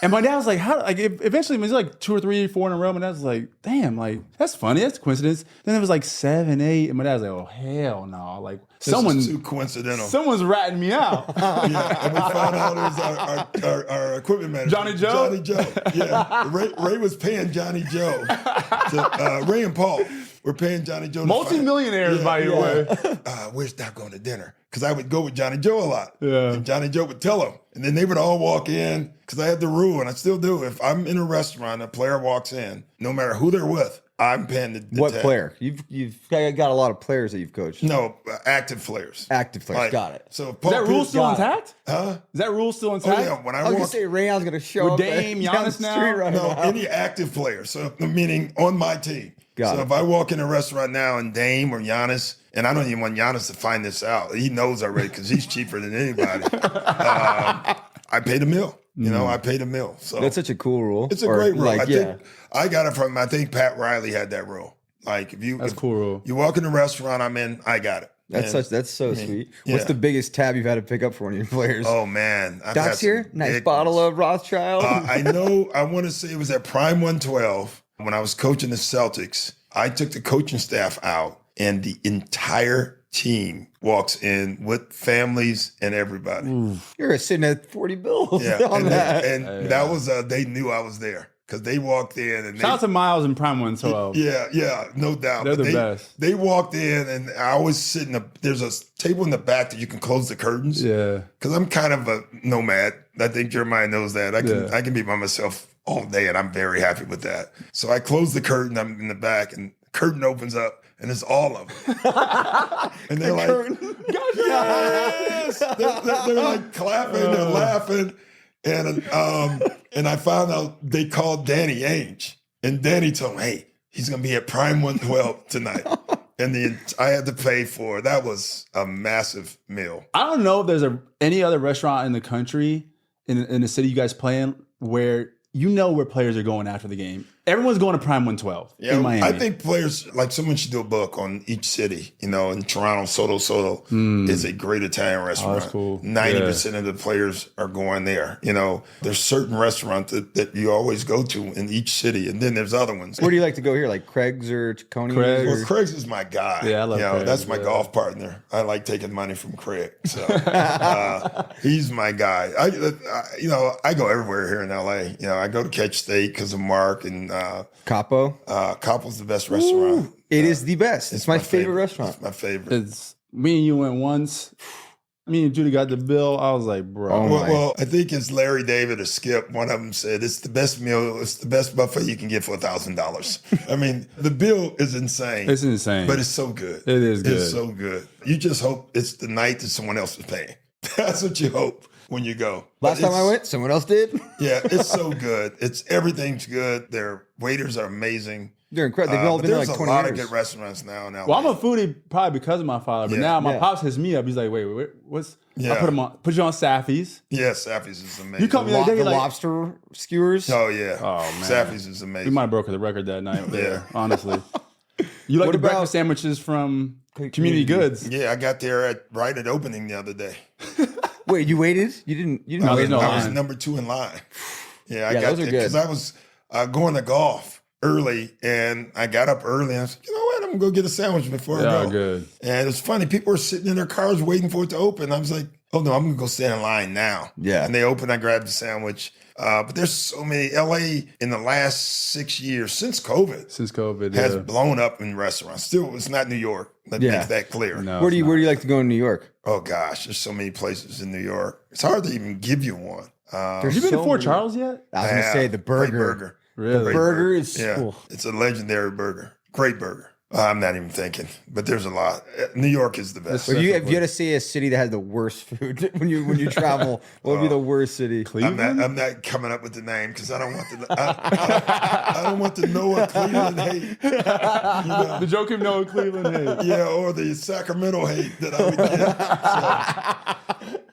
And my dad was like, how? Like, eventually, it was like 2 or 3, 4 in a row. My dad was like, damn, like, that's funny. That's a coincidence. Then it was like 7, 8. And my dad was like, oh, hell no. Like, This is too coincidental. someone's ratting me out. Yeah, and we found out it was our equipment manager. Johnny Joe? Johnny Joe. Yeah. Ray was paying Johnny Joe. Ray and Paul were paying Johnny Joe. Multi-millionaires, by the way. Where's Doc going to dinner? Because I would go with Johnny Joe a lot. Yeah. And Johnny Joe would tell him. And then they would all walk in because I had the rule, and I still do. If I'm in a restaurant, a player walks in, no matter who they're with, I'm paying the What tab. player? You've got a lot of players that you've coached. No, active players. Active players. Like, Got it. So if Is Paul that rule Pierce- still Got it. intact? Huh? Is that rule still Oh, intact? yeah. When I I was gonna walk say Rayon's gonna show With up Dame, down the Giannis now? street right No, now. any active player. So meaning on my team. Got So it. if I walk in a restaurant now and Dame or Giannis, and I don't even want Giannis to find this out. He knows already because he's cheaper than anybody. I paid a meal. I paid a meal. So That's such a cool rule. it's a great rule. Like, I think I got it from. I think Pat Riley had that rule. Like That's a cool rule. You walk in a restaurant, I'm in. I got it. That's so sweet. yeah. What's the biggest tab you've had to pick up for one of your players? Oh man, I've had Doc's some here. Nice big bottle ones. of Rothschild. I know. I want to say it was at Prime 112 when I was coaching the Celtics. I took the coaching staff out, and the entire team walks in with families and everybody. You're sitting at 40 bills Yeah, on that. that was they knew I was there because they walked in and Shout out to Miles and Prime 112. yeah, no doubt. They're But the best. They walked in, and I always sit in there's a table in the back that you can close the curtains. Yeah. Because I'm kind of a nomad. I think Jeremiah knows that. I can be by myself all day, and I'm very happy with that. So I close the curtain. I'm in the back, and the curtain opens up, and it's all of them. And they're like, yes! They're like clapping, they're laughing. And I found out they called Danny Ainge. And Danny told me, hey, he's going to be at Prime 112 tonight. And I had to pay for it. That was a massive meal. I don't know if there's any other restaurant in the country, in the city you guys play in, where you know where players are going after the game. everyone's going to Prime 112 in Miami. I think players, like someone should do a book on each city. You know, in Toronto, Soto is a great Italian restaurant. That's cool. 90% of the players are going there. You know, there's certain restaurants that you always go to in each city, and then there's other ones. Where do you like to go here? Like Craig's or Coney's? Craig's. Well, Craig's is my guy. Yeah, I love Craig's, that's my golf partner. I like taking money from Craig. So he's my guy. I go everywhere here in LA. You know, I go to Catch Steak because of Mark and Capo. Capo's the best restaurant. It is the best. It's my favorite restaurant. It's my favorite. It's me and you went once. Me and Judy got the bill. I was like, bro. Oh, Well, I think it's Larry David or Skip. One of them said it's the best meal. It's the best buffet you can get for $1,000. I mean, the bill is insane. It's insane. But it's so good. It is good. It's so good. You just hope it's the night that someone else is paying. That's what you hope when you go. Last time I went, someone else did. Yeah, it's so good. Everything's good. Their waiters are amazing. They're incredible. They've all been there like 20 years. There's a lot of good restaurants now. Well, I'm a foodie probably because of my father, but now my pops hits me up. He's like, wait, what's... Yeah. I put you on Saffy's. Yeah, Saffy's is amazing. You called me the other day, The like, lobster skewers. Oh, yeah. Oh, man. Saffy's is amazing. we might have broken the record that night there, Yeah. honestly. You like What the about- breakfast sandwiches from Community Goods? Yeah, I got there right at opening the other day. Wait, you waited? You didn't No, wait? there's no I was line. number 2 in line. Yeah, I Yeah, got those are there good. because I was going to golf early, and I got up early, and I was like, you know what? I'm going to go get a sandwich before I Yeah, go. good. And it's funny. People were sitting in their cars waiting for it to open. I was like, oh, no, I'm going to go stand in line now. Yeah. And they opened. I grabbed the sandwich. But there's so many. LA in the last 6 years, since COVID, has blown up in restaurants. Still, it's not New York. Let me make that clear. No, Where do you like to go in New York? Oh, gosh. There's so many places in New York. It's hard to even give you one. Have you been to Fort Charles yet? I was going to say the Great burger. burger. Really? The burger is Yeah, it's a legendary burger. Great burger. I'm not even thinking, but there's a lot. New York is the best. If you had to say a city that has the worst food when you travel, what would be the worst city? Cleveland? I'm not coming up with the name because I don't want to. I don't want to know what Cleveland hate. You know? The Joakim Noah Cleveland hate. Yeah, or the Sacramento hate that I would get.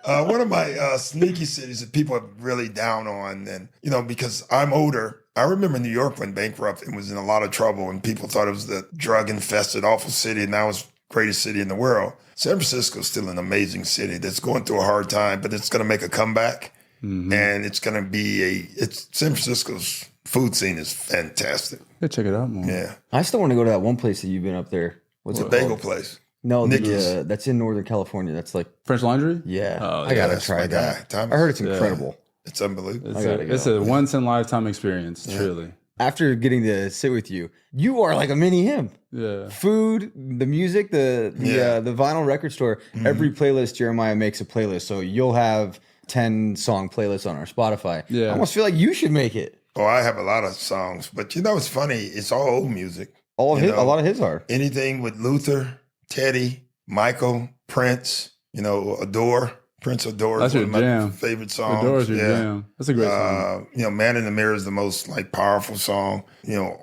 So, one of my sneaky cities that people are really down on, and because I'm older. I remember New York went bankrupt and was in a lot of trouble, and people thought it was the drug-infested, awful city, and now it's the greatest city in the world. San Francisco is still an amazing city that's going through a hard time, but it's going to make a comeback, and it's going to be San Francisco's food scene is fantastic. Yeah, check it out more. Yeah. I still want to go to that one place that you've been up there. What's It's a it bagel called? place. No, Nicholas. that's in Northern California. That's like, French Laundry? yeah. Oh, I gotta that's try my that. guy. I heard it's incredible. It's unbelievable. It's a once-in-a-lifetime experience, truly. After getting to sit with you, you are like a mini him. Yeah. Food, the music, the vinyl record store. Every playlist, Jeremiah makes a playlist. So you'll have 10-song playlists on our Spotify. Yeah. I almost feel like you should make it. Oh, I have a lot of songs, but it's funny. It's all old music. A lot of his are. Anything with Luther, Teddy, Michael, Prince, Adore. Prince Adore That's is one your of my jam. favorite songs. Adore's your jam. That's a great song. Man in the Mirror is the most powerful song.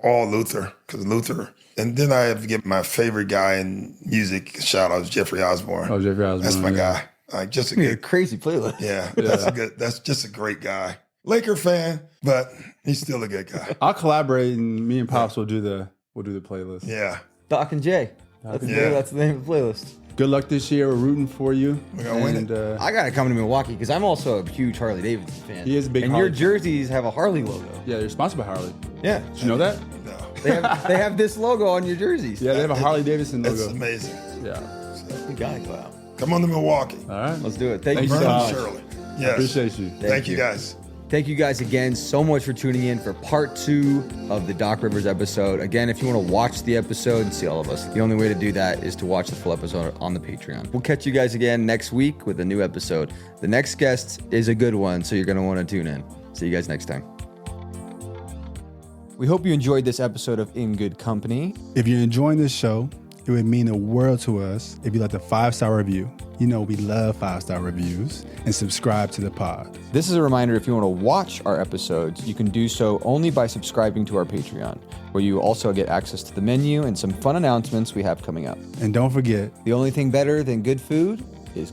All Luther, because Luther. And then I have to give my favorite guy in music shout out, Jeffrey Osborne. Oh, Jeffrey Osborne. That's my yeah. guy. Just a You got a good, crazy playlist. yeah. That's just a great guy. Laker fan, but he's still a good guy. I'll collaborate, and me and Pops will do the playlist. Yeah. Doc and Jay. That's the name of the playlist. Good luck this year. We're rooting for you. We're gonna win it. I gotta come to Milwaukee because I'm also a huge Harley Davidson fan. He is a big And Harley your jerseys have a Harley logo. Yeah, you're sponsored by Harley. Yeah. Did you know that? No. They have this logo on your jerseys. Yeah, they have a Harley Davidson That's logo. amazing. Yeah. We gotta go out. Come on to Milwaukee. All right. Let's do it. Thank you Thanks so so much. much. Shirley. Yes. Appreciate you. Thank you guys. Thank you guys again so much for tuning in for part 2 of the Doc Rivers episode. Again, if you want to watch the episode and see all of us, the only way to do that is to watch the full episode on the Patreon. We'll catch you guys again next week with a new episode. The next guest is a good one, so you're going to want to tune in. See you guys next time. We hope you enjoyed this episode of In Good Company. If you're enjoying this show, it would mean the world to us if you left a 5-star review. We love 5-star reviews. And subscribe to the pod. This is a reminder, if you want to watch our episodes, you can do so only by subscribing to our Patreon, where you also get access to the menu and some fun announcements we have coming up. And don't forget, The only thing better than good food is